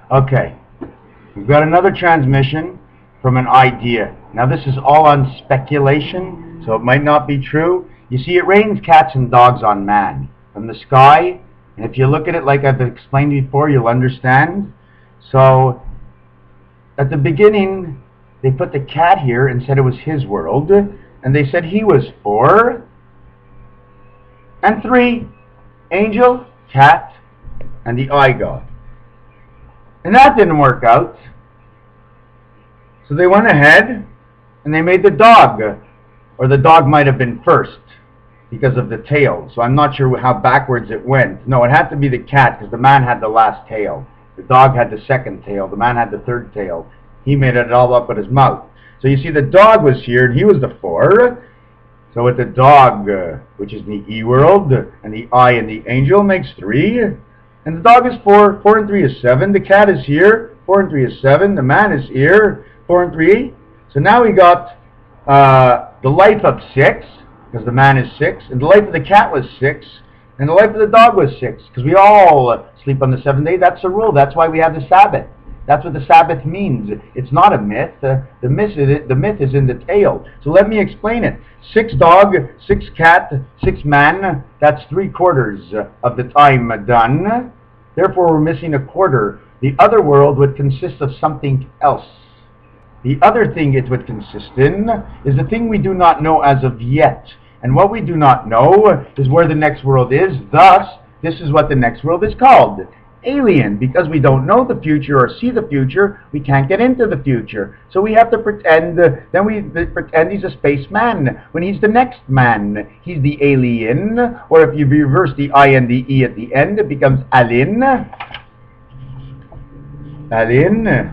Okay, we've got another transmission from an idea. Now this is all on speculation, so it might not be true. You see, it rains cats and dogs on man from the sky, and if you look at it like I've explained before, you'll understand. So, at the beginning, they put the cat here and said it was his world, and they said he was 4 and 3, angel, cat, and the eye god. And that didn't work out. So they went ahead and they made the dog, or the dog might have been first because of the tail. So I'm not sure how backwards it went. No, it had to be the cat because the man had the last tail. The dog had the second tail. The man had the third tail. He made it all up with his mouth. So you see the dog was here and he was the 4. So with the dog, which is the E world, and the eye and the angel makes 3. And the dog is 4. 4 and 3 is 7. The cat is here. 4 and 3 is 7. The man is here. 4 and 3. So now we got the life of 6, because the man is 6. And the life of the cat was 6. And the life of the dog was 6. Because we all sleep on the 7th day. That's the rule. That's why we have the Sabbath. That's what the Sabbath means. It's not a myth. The myth is in the tale. So let me explain it. 6 dog, 6 cat, 6 man. That's 3/4 of the time done. Therefore, we're missing a quarter. The other world would consist of something else. The other thing it would consist in is the thing we do not know as of yet. And what we do not know is where the next world is. Thus, this is what the next world is called. Alien. Because we don't know the future or see the future, we can't get into the future. So we have to pretend, pretend he's a spaceman, when he's the next man. He's the alien, or if you reverse the I and the E at the end, it becomes alien. Alien.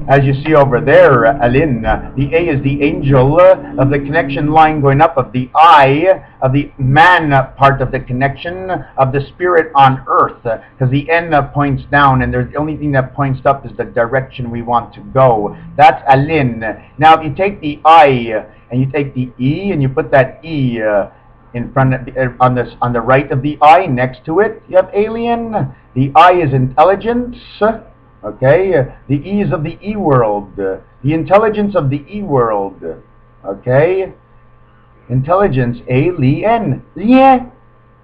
As you see over there, Alin, the A is the angel of the connection line going up, of the I, of the man part of the connection, of the spirit on earth, because the N points down, and the only thing that points up is the direction we want to go. That's Alin. Now, if you take the I, and you take the E, and you put that E in front of, on the right of the I, next to it, you have alien. The I is intelligence. Okay, the E is of the E world, the intelligence of the E world. Okay, intelligence, alien. Yeah,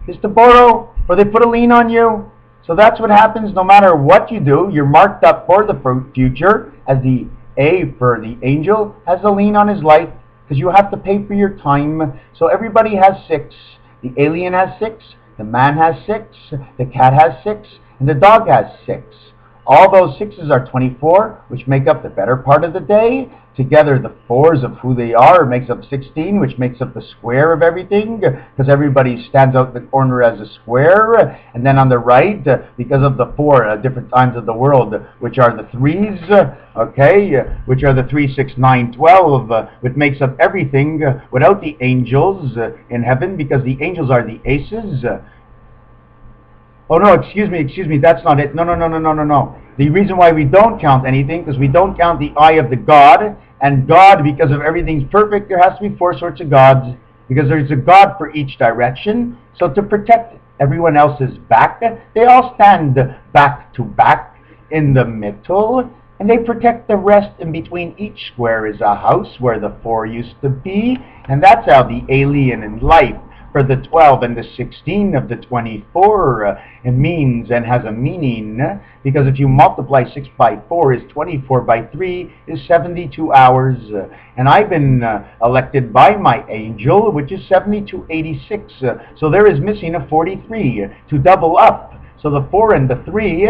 is to borrow, or they put a lien on you. So that's what happens no matter what you do. You're marked up for the future, as the A for the angel has a lien on his life, because you have to pay for your time. So everybody has 6. The alien has 6, the man has 6, the cat has 6, and the dog has 6. All those 6s are 24, which make up the better part of the day. Together, the 4s of who they are makes up 16, which makes up the square of everything, because everybody stands out in the corner as a square. And then on the right, because of the 4 different times of the world, which are the 3s, okay, which are the 3, 6, 9, 12, which makes up everything without the angels in heaven, because the angels are the aces. Oh no, excuse me, that's not it. No. The reason why we don't count anything, because we don't count the eye of the God, and God, because of everything's perfect, there has to be 4 sorts of gods, because there's a God for each direction. So to protect everyone else's back, they all stand back to back in the middle, and they protect the rest in between. Each square is a house where the 4 used to be, and that's how the alien in life, for the 12 and the 16 of the 24, it means and has a meaning, because if you multiply 6 by 4 is 24 by 3 is 72 hours, and I've been elected by my angel, which is 7286, so there is missing a 43 to double up. So the 4 and the 3,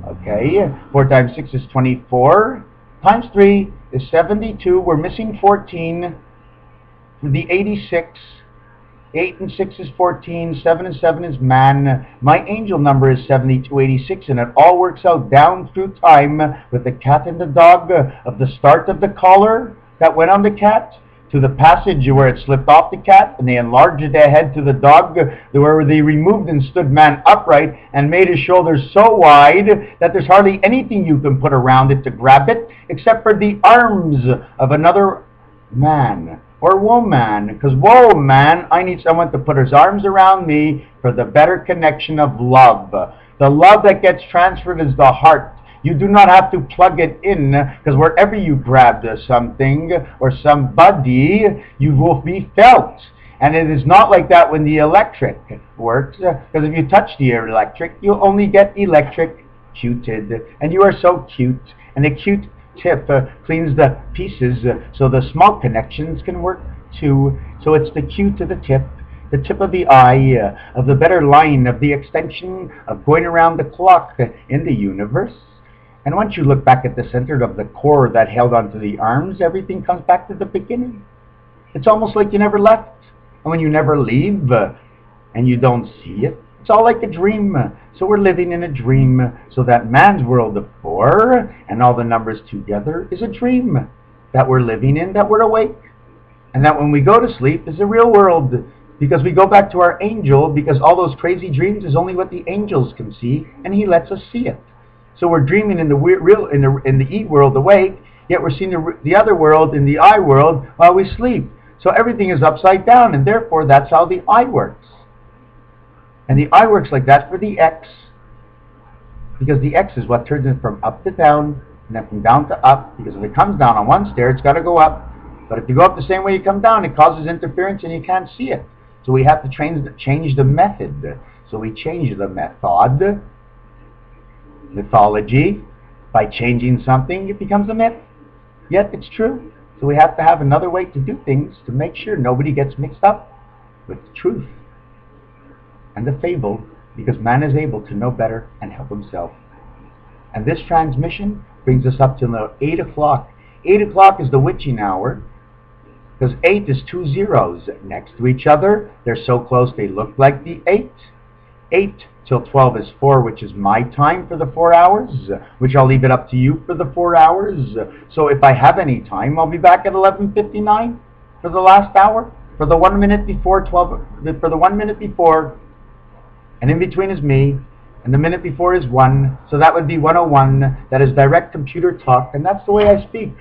okay, 4 times 6 is 24, times 3 is 72, we're missing 14, for the 86, 8 and 6 is 14, 7 and 7 is man. My angel number is 7286, and it all works out down through time with the cat and the dog, of the start of the collar that went on the cat, to the passage where it slipped off the cat, and they enlarged their head to the dog, where they removed and stood man upright and made his shoulders so wide that there's hardly anything you can put around it to grab it, except for the arms of another man. or woman, because whoa, man, I need someone to put his arms around me for the better connection of love. The love that gets transferred is the heart. You do not have to plug it in, because wherever you grab something or somebody, you will be felt. And it is not like that when the electric works, because if you touch the electric, you'll only get electrocuted. And you are so cute, and a cute tip cleans the pieces so the small connections can work too. So it's the cue to the tip of the eye, of the better line of the extension of going around the clock in the universe. And once you look back at the center of the core that held onto the arms, everything comes back to the beginning. It's almost like you never left. And when you never leave and you don't see it, it's all like a dream. So we're living in a dream. So that man's world of 4 and all the numbers together is a dream that we're living in, that we're awake. And that when we go to sleep is the real world, because we go back to our angel, because all those crazy dreams is only what the angels can see, and he lets us see it. So we're dreaming in the real, in the E world awake, yet we're seeing the other world in the I world while we sleep. So everything is upside down, and therefore that's how the I works. And the I works like that for the X, because the X is what turns it from up to down, and then from down to up, because if it comes down on one stair, it's got to go up. But if you go up the same way you come down, it causes interference and you can't see it. So we have to change the method. So we change the mythology. By changing something, it becomes a myth. Yet it's true. So we have to have another way to do things to make sure nobody gets mixed up with the truth and the fable, because man is able to know better and help himself. And this transmission brings us up to 8 o'clock. 8 o'clock is the witching hour, because 8 is 2 zeros next to each other. They're so close they look like the 8. 8 till 12 is 4, which is my time for the 4 hours, which I'll leave it up to you for the 4 hours. So if I have any time, I'll be back at 11:59 for the last hour, for the 1 minute before 12, for the 1 minute before, and in between is me, and the minute before is 1, so that would be 101. That is direct computer talk, and that's the way I speak.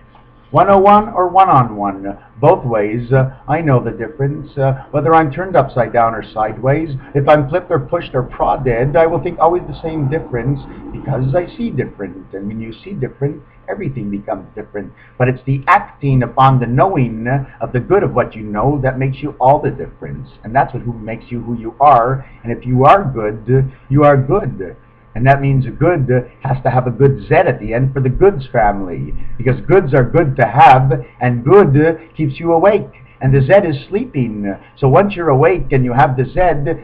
101 or one-on-one, both ways. I know the difference, whether I'm turned upside down or sideways. If I'm flipped or pushed or prodded, I will think always the same difference, because I see different. And when you see different, everything becomes different. But it's the acting upon the knowing of the good of what you know that makes you all the difference. And that's what makes you who you are. And if you are good, you are good. And that means a good has to have a good Z at the end for the goods family. Because goods are good to have, and good keeps you awake. And the Z is sleeping. So once you're awake and you have the Z,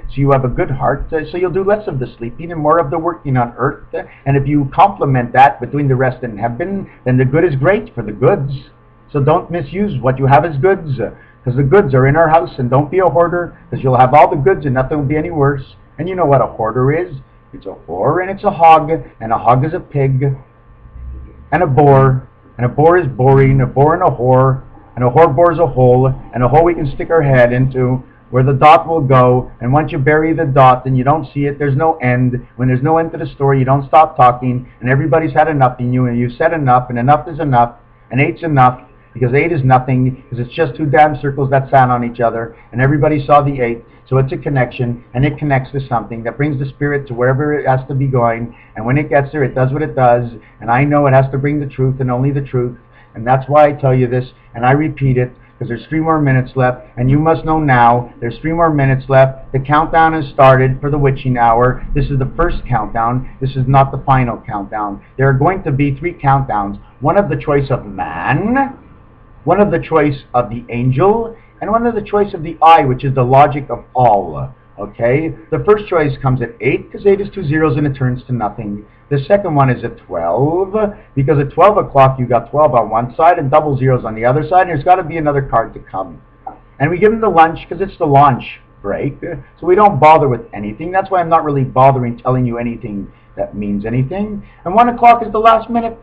so you have a good heart, so you'll do less of the sleeping and more of the working on earth. And if you complement that between the rest and heaven, then the good is great for the goods. So don't misuse what you have as goods, because the goods are in our house. And don't be a hoarder, because you'll have all the goods and nothing will be any worse. And you know what a hoarder is. It's a whore and it's a hog, and a hog is a pig, and a boar is boring, a boar and a whore bores a hole, and a hole we can stick our head into, where the dot will go. And once you bury the dot and you don't see it, there's no end. When there's no end to the story, you don't stop talking, and everybody's had enough in you, and you've said enough, and enough is enough, and 8's enough, because 8 is nothing, because it's just 2 damn circles that sat on each other, and everybody saw the 8. So it's a connection, and it connects to something that brings the spirit to wherever it has to be going. And when it gets there, it does what it does. And I know it has to bring the truth and only the truth. And that's why I tell you this, and I repeat it, because there's 3 more minutes left. And you must know now, there's 3 more minutes left. The countdown has started for the witching hour. This is the first countdown. This is not the final countdown. There are going to be 3 countdowns. One of the choice of man, one of the choice of the angel, and one of the choice of the I, which is the logic of all. Okay? The first choice comes at 8, because 8 is 2 zeros and it turns to nothing. The second one is at 12, because at 12 o'clock you got 12 on one side and double zeros on the other side, and there's got to be another card to come. And we give them the lunch, because it's the launch break, so we don't bother with anything. That's why I'm not really bothering telling you anything that means anything. And 1 o'clock is the last minute.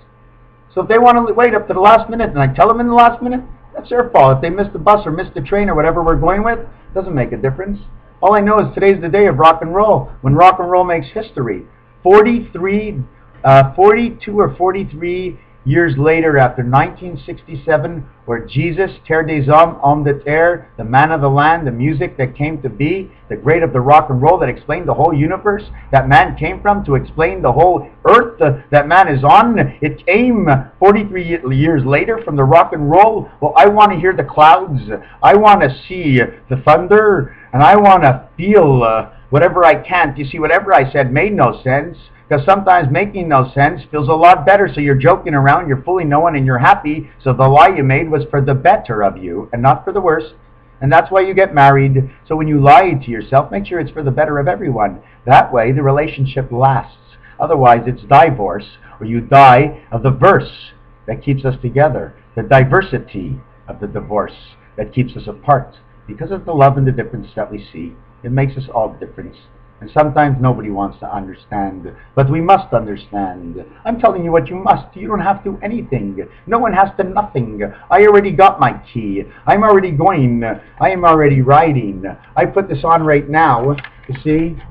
So if they want to wait up to the last minute, and I tell them in the last minute, that's their fault. If they miss the bus or miss the train or whatever we're going with, doesn't make a difference. All I know is today's the day of rock and roll, when rock and roll makes history. 42 or 43 years later, after 1967, where Jesus, Terre des Hommes, Homme de Terre, the man of the land, the music that came to be, the great of the rock and roll that explained the whole universe that man came from, to explain the whole earth that man is on, it came 43 years later from the rock and roll. Well, I want to hear the clouds, I want to see the thunder, and I want to feel whatever I can't. You see, whatever I said made no sense, because sometimes making no sense feels a lot better. So you're joking around, you're fully knowing, and you're happy. So the lie you made was for the better of you and not for the worse. And that's why you get married. So when you lie to yourself, make sure it's for the better of everyone. That way the relationship lasts. Otherwise it's divorce, or you die of the verse that keeps us together, the diversity of the divorce that keeps us apart. Because of the love and the difference that we see, it makes us all different. And sometimes nobody wants to understand, but we must understand. I'm telling you what you must. You don't have to anything. No one has to nothing. I already got my key. I'm already going. I am already riding. I put this on right now. You see?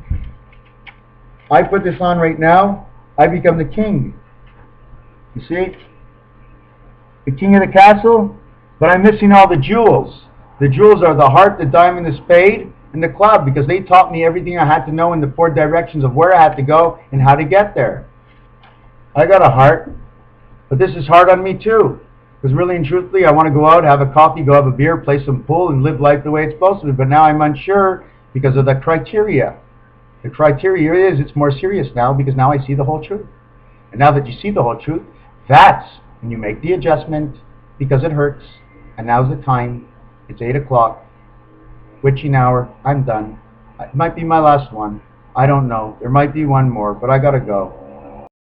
I put this on right now. I become the king. You see? The king of the castle, but I'm missing all the jewels. The jewels are the heart, the diamond, the spade, and the club, because they taught me everything I had to know in the 4 directions of where I had to go and how to get there. I got a heart, but this is hard on me too, because really and truthfully I want to go out, have a coffee, go have a beer, play some pool, and live life the way it's supposed to be. But now I'm unsure because of the criteria. The criteria is it's more serious now, because now I see the whole truth. And now that you see the whole truth, that's when you make the adjustment, because it hurts. And now's the time. It's 8 o'clock. Witching hour. I'm done. It might be my last one. I don't know. There might be one more, but I gotta go.